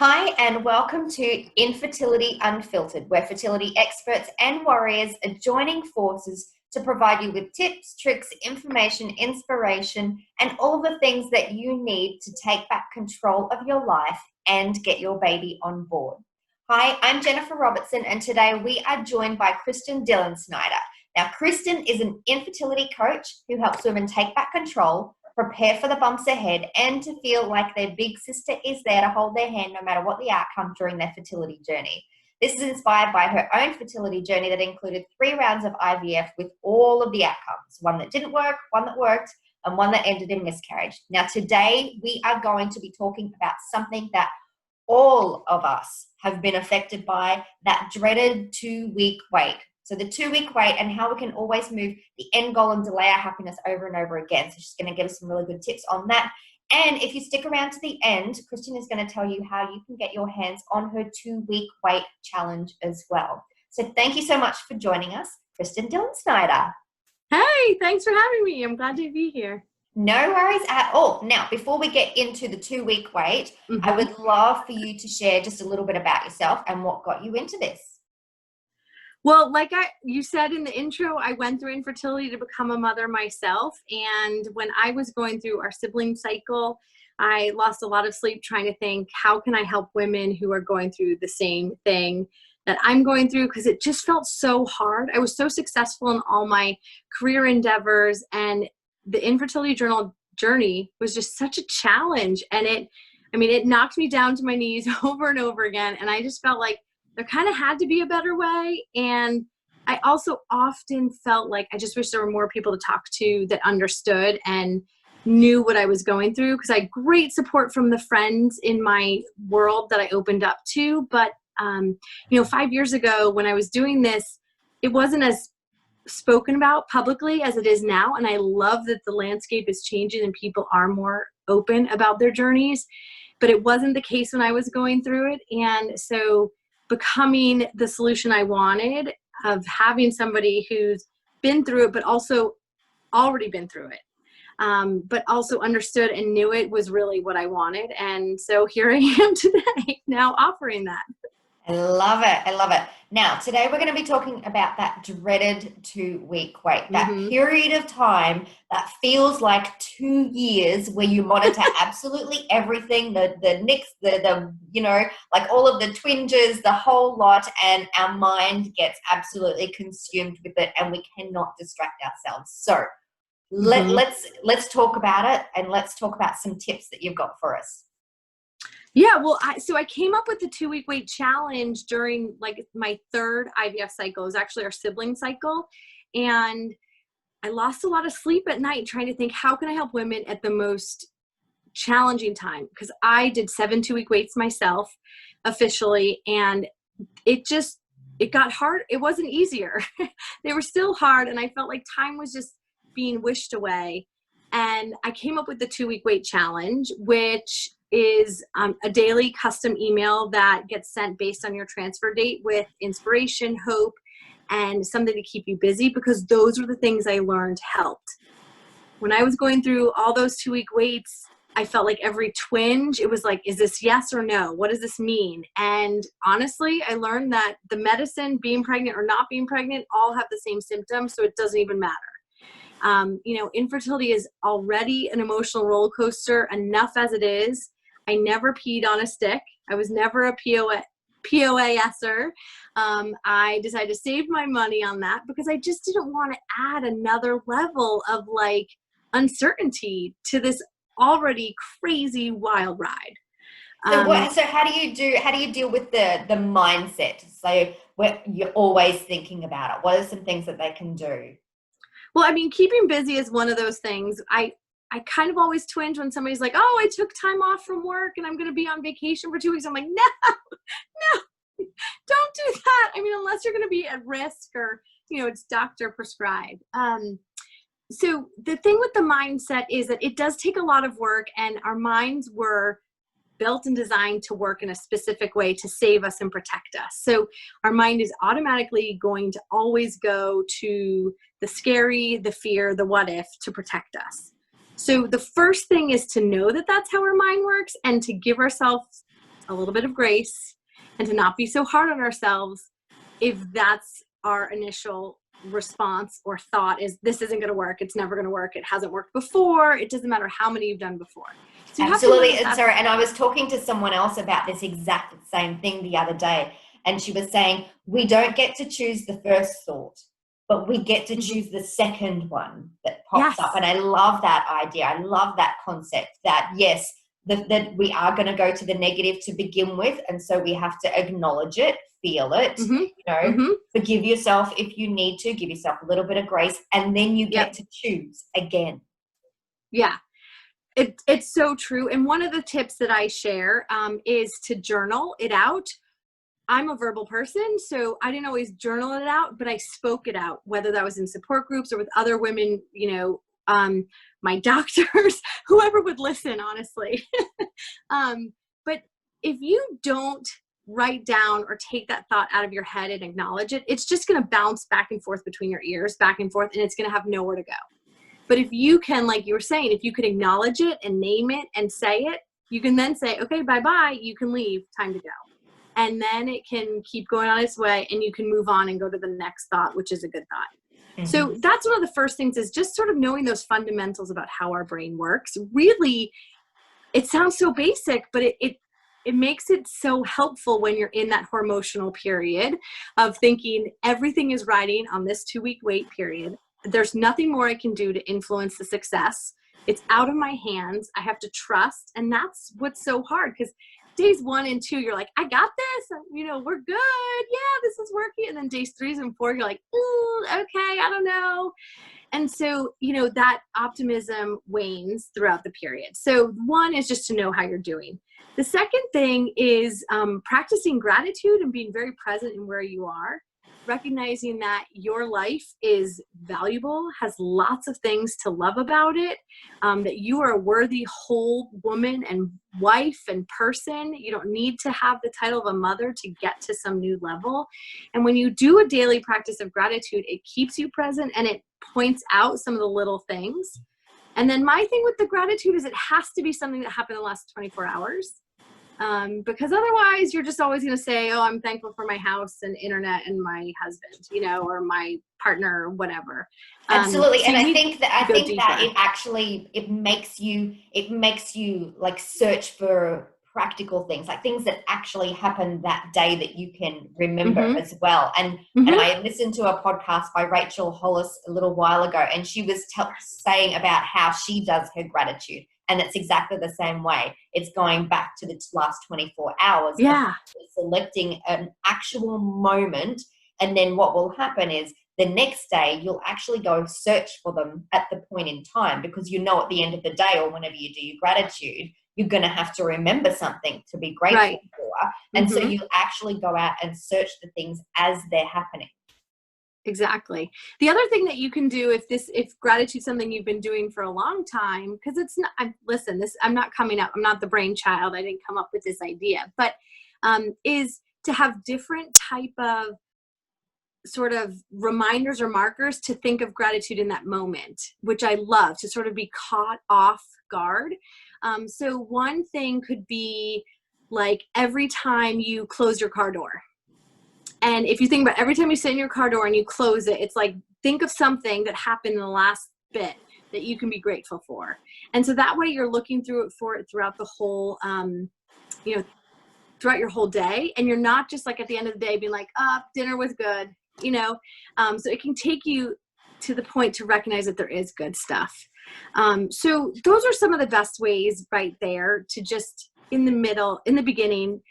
Hi, and welcome to Infertility Unfiltered, where fertility experts and warriors are joining forces to provide you with tips, tricks, information, inspiration, and all the things that you need to take back control of your life and get your baby on board. Hi, I'm Jennifer Robertson, and today we are joined by Kristin Dillensnyder. Now, Kristin is an infertility coach who helps women take back control, prepare for the bumps ahead, and to feel like their big sister is there to hold their hand no matter what the outcome during their fertility journey. This is inspired by her own fertility journey that included 3 rounds of IVF with all of the outcomes, one that didn't work, one that worked, and one that ended in miscarriage. Now, today we are going to be talking about something that all of us have been affected by, that dreaded 2-week wait. So the 2-week wait and how we can always move the end goal and delay our happiness over and over again. So she's going to give us some really good tips on that. And if you stick around to the end, Kristin is going to tell you how you can get your hands on her 2-week wait challenge as well. So thank you so much for joining us, Kristin Dillensnyder. Hey, thanks for having me. I'm glad to be here. No worries at all. Now, before we get into the 2-week wait, I would love for you to share just a little bit about yourself and what got you into this. Well, like you said in the intro, I went through infertility to become a mother myself. And when I was going through our sibling cycle, I lost a lot of sleep trying to think, how can I help women who are going through the same thing that I'm going through? Because it just felt so hard. I was so successful in all my career endeavors, and the infertility journey was just such a challenge. And it knocked me down to my knees over and over again. And I just felt like there kind of had to be a better way. And I also often felt like I just wish there were more people to talk to that understood and knew what I was going through, because I had great support from the friends in my world that I opened up to. But, 5 years ago when I was doing this, it wasn't as spoken about publicly as it is now. And I love that the landscape is changing and people are more open about their journeys, but it wasn't the case when I was going through it. And so becoming the solution I wanted, of having somebody who's been through it, but also already been through it, but also understood and knew it, was really what I wanted. And so here I am today, now offering that. I love it. I love it. Now, today we're going to be talking about that dreaded 2-week wait, that period of time that feels like 2 years where you monitor absolutely everything, the nicks, like all of the twinges, the whole lot, and our mind gets absolutely consumed with it and we cannot distract ourselves. So let's talk about it, and let's talk about some tips that you've got for us. Yeah, well, I came up with the 2-week wait challenge during my 3rd IVF cycle. It was actually our sibling cycle. And I lost a lot of sleep at night trying to think, how can I help women at the most challenging time? Because I did 7 2-week waits myself officially. And it got hard. It wasn't easier. They were still hard. And I felt like time was just being wished away. And I came up with the 2-week wait challenge, which is a daily custom email that gets sent based on your transfer date with inspiration, hope, and something to keep you busy, because those were the things I learned helped. When I was going through all those 2-week waits, I felt like every twinge, it was like, is this yes or no? What does this mean? And honestly, I learned that the medicine, being pregnant or not being pregnant, all have the same symptoms, so it doesn't even matter. Infertility is already an emotional roller coaster enough as it is. I never peed on a stick. I was never a POASer. I decided to save my money on that because I just didn't want to add another level of uncertainty to this already crazy wild ride. So how do you deal with the mindset? So you're always thinking about it. What are some things that they can do? Well, keeping busy is one of those things. I kind of always twinge when somebody's like, oh, I took time off from work and I'm going to be on vacation for 2 weeks. I'm like, no, don't do that. Unless you're going to be at risk or, it's doctor prescribed. So the thing with the mindset is that it does take a lot of work, and our minds were built and designed to work in a specific way to save us and protect us. So our mind is automatically going to always go to the scary, the fear, the what if to protect us. So the first thing is to know that that's how our mind works, and to give ourselves a little bit of grace and to not be so hard on ourselves if that's our initial response or thought is this isn't going to work. It's never going to work. It hasn't worked before. It doesn't matter how many you've done before. So Absolutely. And sorry, and I was talking to someone else about this exact same thing the other day, and she was saying, we don't get to choose the first thought, but we get to choose the second one that pops up. And I love that idea. I love that concept that, yes, that we are going to go to the negative to begin with. And so we have to acknowledge it, feel it, forgive yourself if you need to, give yourself a little bit of grace, and then you get to choose again. Yeah. It's so true. And one of the tips that I share is to journal it out. I'm a verbal person, so I didn't always journal it out, but I spoke it out, whether that was in support groups or with other women, my doctors, whoever would listen, honestly. But if you don't write down or take that thought out of your head and acknowledge it, it's just going to bounce back and forth between your ears, back and forth, and it's going to have nowhere to go. But if you can, like you were saying, if you could acknowledge it and name it and say it, you can then say, okay, bye-bye, you can leave, time to go. And then it can keep going on its way and you can move on and go to the next thought, which is a good thought. So that's one of the first things, is just sort of knowing those fundamentals about how our brain works. Really, it sounds so basic, but it makes it so helpful when you're in that hormonal period of thinking everything is riding on this 2-week wait period. There's nothing more I can do to influence the success. It's out of my hands. I have to trust. And that's what's so hard, because days 1 and 2, you're like, I got this. We're good. Yeah, this is working. And then days 3 and 4, you're like, ooh, okay, I don't know. And so, that optimism wanes throughout the period. So one is just to know how you're doing. The second thing is practicing gratitude and being very present in where you are. Recognizing that your life is valuable, has lots of things to love about it, that you are a worthy whole woman and wife and person. You don't need to have the title of a mother to get to some new level. And when you do a daily practice of gratitude, it keeps you present and it points out some of the little things. And then my thing with the gratitude is it has to be something that happened in the last 24 hours. Because otherwise you're just always going to say, oh, I'm thankful for my house and internet and my husband, or my partner or whatever. Absolutely. And I think that it makes you like search for practical things, like things that actually happened that day that you can remember as well. And I listened to a podcast by Rachel Hollis a little while ago, and she was saying about how she does her gratitude. And it's exactly the same way. It's going back to the last 24 hours. Yeah. Selecting an actual moment. And then what will happen is the next day you'll actually go search for them at the point in time, because at the end of the day, or whenever you do your gratitude, you're going to have to remember something to be grateful for. And so you actually go out and search the things as they're happening. Exactly. The other thing that you can do if gratitude is something you've been doing for a long time, because it's not, I'm not coming up, I'm not the brainchild, I didn't come up with this idea, but is to have different type of sort of reminders or markers to think of gratitude in that moment, which I love, to sort of be caught off guard. So one thing could be like every time you close your car door. And if you think about every time you sit in your car door and you close it, it's like, think of something that happened in the last bit that you can be grateful for. And so that way you're looking for it throughout the whole, throughout your whole day. And you're not just like at the end of the day being like, dinner was good, so it can take you to the point to recognize that there is good stuff. So those are some of the best ways right there to just in the beginning,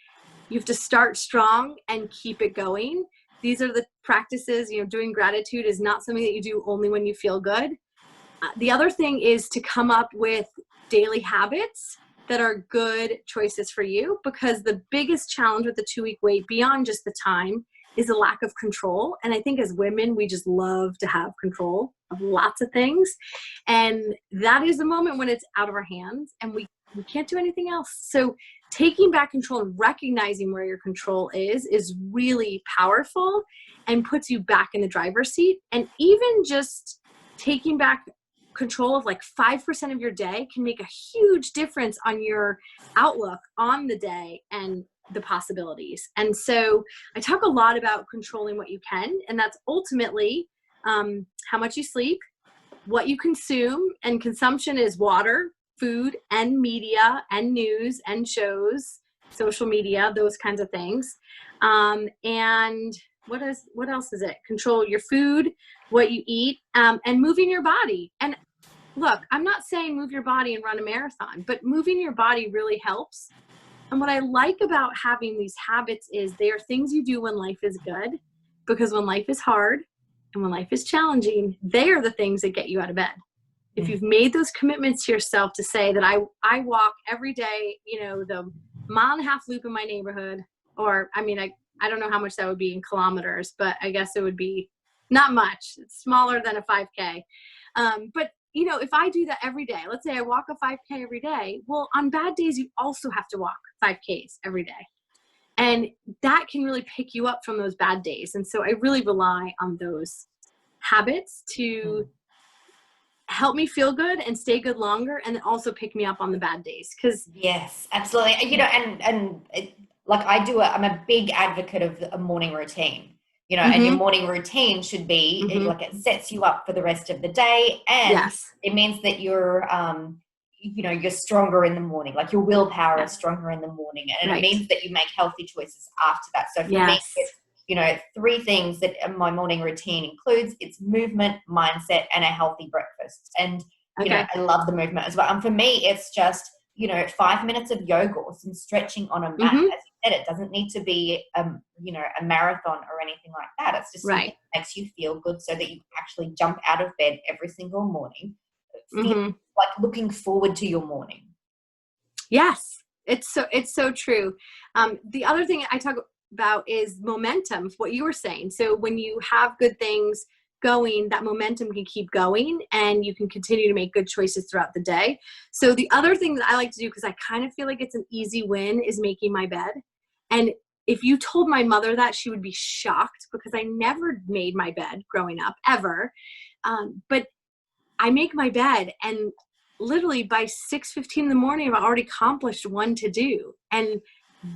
you have to start strong and keep it going. These are the practices, doing gratitude is not something that you do only when you feel good. The other thing is to come up with daily habits that are good choices for you, because the biggest challenge with the 2-week wait, beyond just the time, is a lack of control. And I think as women, we just love to have control of lots of things. And that is the moment when it's out of our hands and we can't do anything else. So taking back control and recognizing where your control is really powerful and puts you back in the driver's seat. And even just taking back control of like 5% of your day can make a huge difference on your outlook on the day and the possibilities. And so I talk a lot about controlling what you can, and that's ultimately how much you sleep, what you consume, and consumption is water, food, and media, and news, and shows, social media, those kinds of things. And what else is it? Control your food, what you eat, and moving your body. And look, I'm not saying move your body and run a marathon, but moving your body really helps. And what I like about having these habits is they are things you do when life is good, because when life is hard and when life is challenging, they are the things that get you out of bed. If you've made those commitments to yourself to say that I walk every day, you know, the mile and a half loop in my neighborhood, or I mean, I don't know how much that would be in kilometers, but I guess it would be not much. It's smaller than a 5K. But you know, if I do that every day, let's say I walk a 5K every day, well, on bad days, you also have to walk 5Ks every day. And that can really pick you up from those bad days. And so I really rely on those habits to help me feel good and stay good longer, and then also pick me up on the bad days. Because yes, absolutely. You know, like I'm a big advocate of a morning routine. You know, and your morning routine should be like it sets you up for the rest of the day, and it means that you're, you know, you're stronger in the morning. Like your willpower is stronger in the morning, and it means that you make healthy choices after that. So for me, it's, you know, 3 things that my morning routine includes. It's movement, mindset, and a healthy breakfast. And you know, I love the movement as well. And for me, it's just, you know, 5 minutes of yoga or some stretching on a mat. As you said, it doesn't need to be, you know, a marathon or anything like that. It's just something that makes you feel good, so that you actually jump out of bed every single morning, feel like looking forward to your morning. Yes, it's so true. The other thing I talk about is momentum, what you were saying. So when you have good things going, that momentum can keep going and you can continue to make good choices throughout the day. So the other thing that I like to do, because I kind of feel like it's an easy win, is making my bed. And if you told my mother that, she would be shocked, because I never made my bed growing up, ever. But I make my bed, and literally by 6:15 in the morning, I've already accomplished one to do. And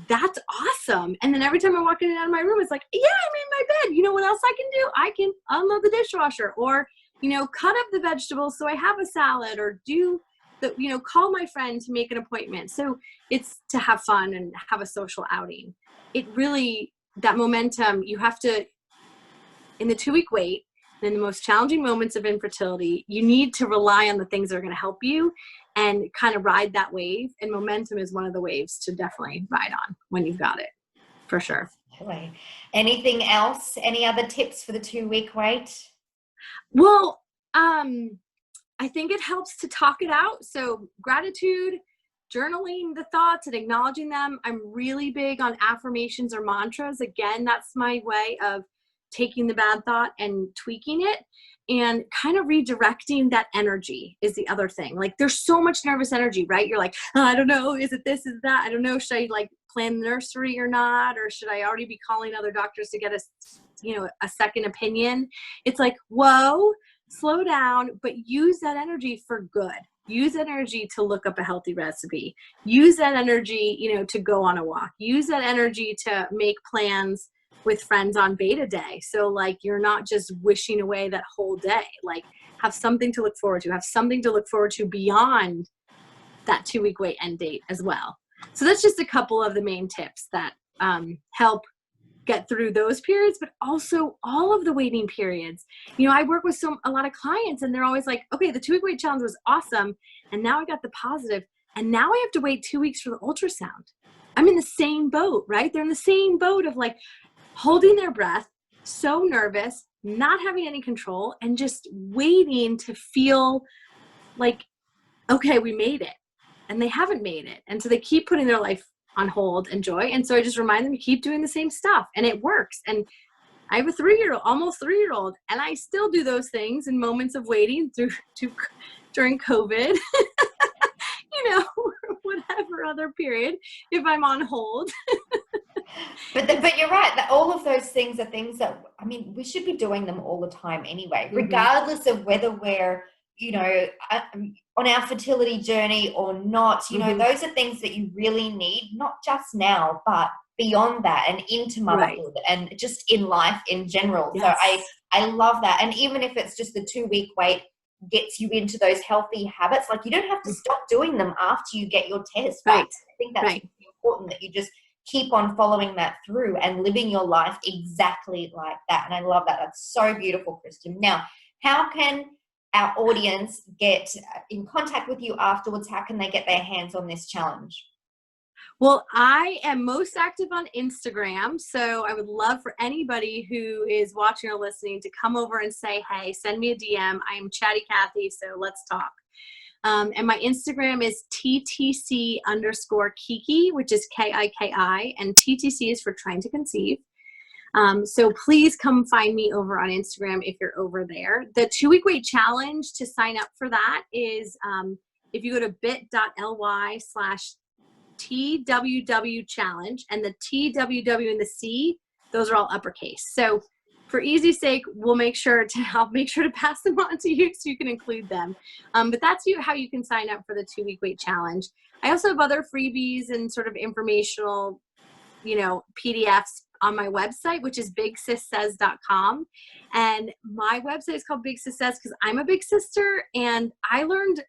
that's awesome. And then every time I walk in and out of my room, it's like, yeah, I made my bed. You know what else I can do? I can unload the dishwasher, or, you know, cut up the vegetables so I have a salad, or do the, you know, call my friend to make an appointment. So it's to have fun and have a social outing. It really, that momentum, you have to, in the 2-week wait, in the most challenging moments of infertility, you need to rely on the things that are going to help you and kind of ride that wave. And momentum is one of the waves to definitely ride on when you've got it, for sure. Anything else? Any other tips for the 2-week wait? Well, I think it helps to talk it out. So gratitude, journaling the thoughts and acknowledging them. I'm really big on affirmations or mantras. Again, that's my way of taking the bad thought and tweaking it, and kind of redirecting that energy is the other thing. Like there's so much nervous energy, right? You're like, oh, I don't know, is it this, is that? I don't know, should I like plan nursery or not? Or should I already be calling other doctors to get a second opinion? It's like, whoa, slow down, but use that energy for good. Use that energy to look up a healthy recipe. Use that energy, you know, to go on a walk. Use that energy to make plans with friends on beta day. So like, you're not just wishing away that whole day. Like, have something to look forward to, have something to look forward to beyond that 2-week wait end date as well. So that's just a couple of the main tips that help get through those periods, but also all of the waiting periods. You know, I work with a lot of clients, and they're always like, okay, the 2-week wait challenge was awesome, and now I got the positive, and now I have to wait 2 weeks for the ultrasound. I'm in the same boat, right? They're in the same boat of like, holding their breath, so nervous, not having any control, and just waiting to feel like, okay, we made it. And they haven't made it. And so they keep putting their life on hold and joy. And so I just remind them to keep doing the same stuff, and it works. And I have a 3-year-old, almost 3-year-old, and I still do those things in moments of waiting during COVID, you know, whatever other period, if I'm on hold. But you're right, that all of those things are things that, I mean, we should be doing them all the time anyway, regardless of whether we're, on our fertility journey or not. Mm-hmm. Those are things that you really need, not just now, but beyond that and into motherhood and just in life in general. Yes. So I love that. And even if it's just the 2-week wait gets you into those healthy habits, like you don't have to stop doing them after you get your test back. I think that's important that you just keep on following that through and living your life exactly like that. And I love that. That's so beautiful, Kristin. Now, how can our audience get in contact with you afterwards? How can they get their hands on this challenge? Well, I am most active on Instagram, so I would love for anybody who is watching or listening to come over and say, hey, send me a DM. I am Chatty Cathy, so let's talk. And my Instagram is TTC_Kiki, which is KIKI, and TTC is for trying to conceive. So please come find me over on Instagram if you're over there. The 2-week wait challenge, to sign up for that is if you go to bit.ly/TWW challenge, and the TWW and the C, those are all uppercase. So for easy sake, I'll make sure to pass them on to you so you can include them. But that's how you can sign up for the 2-week wait challenge. I also have other freebies and sort of informational, PDFs on my website, which is bigsissays.com. And my website is called Big Sis Says because I'm a big sister, and I learned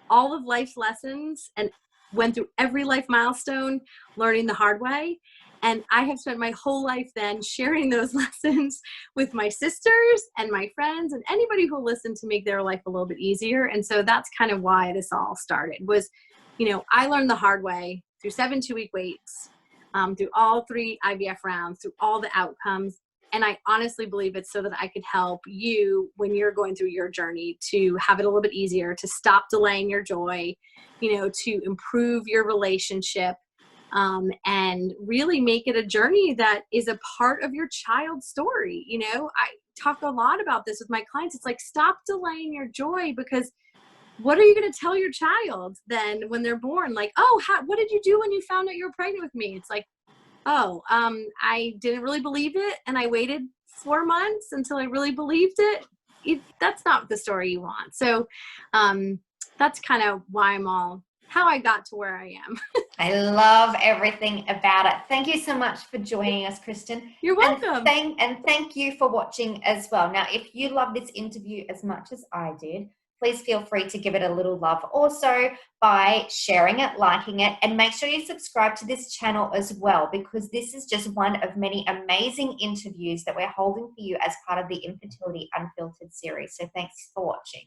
all of life's lessons and went through every life milestone learning the hard way. And I have spent my whole life then sharing those lessons with my sisters and my friends and anybody who will listen to make their life a little bit easier. And so that's kind of why this all started was, I learned the hard way through 7 2-week waits, through all 3 IVF rounds, through all the outcomes. And I honestly believe it's so that I could help you when you're going through your journey to have it a little bit easier, to stop delaying your joy, to improve your relationship, and really make it a journey that is a part of your child's story. I talk a lot about this with my clients. It's like, stop delaying your joy, because what are you going to tell your child then when they're born? Like, oh, what did you do when you found out you were pregnant with me? It's like, oh, I didn't really believe it, and I waited 4 months until I really believed it. That's not the story you want. So that's kind of why how I got to where I am. I love everything about it. Thank you so much for joining us, Kristin. You're welcome. And thank you for watching as well. Now, if you love this interview as much as I did, please feel free to give it a little love also by sharing it, liking it, and make sure you subscribe to this channel as well, because this is just one of many amazing interviews that we're holding for you as part of the Infertility Unfiltered series. So thanks for watching.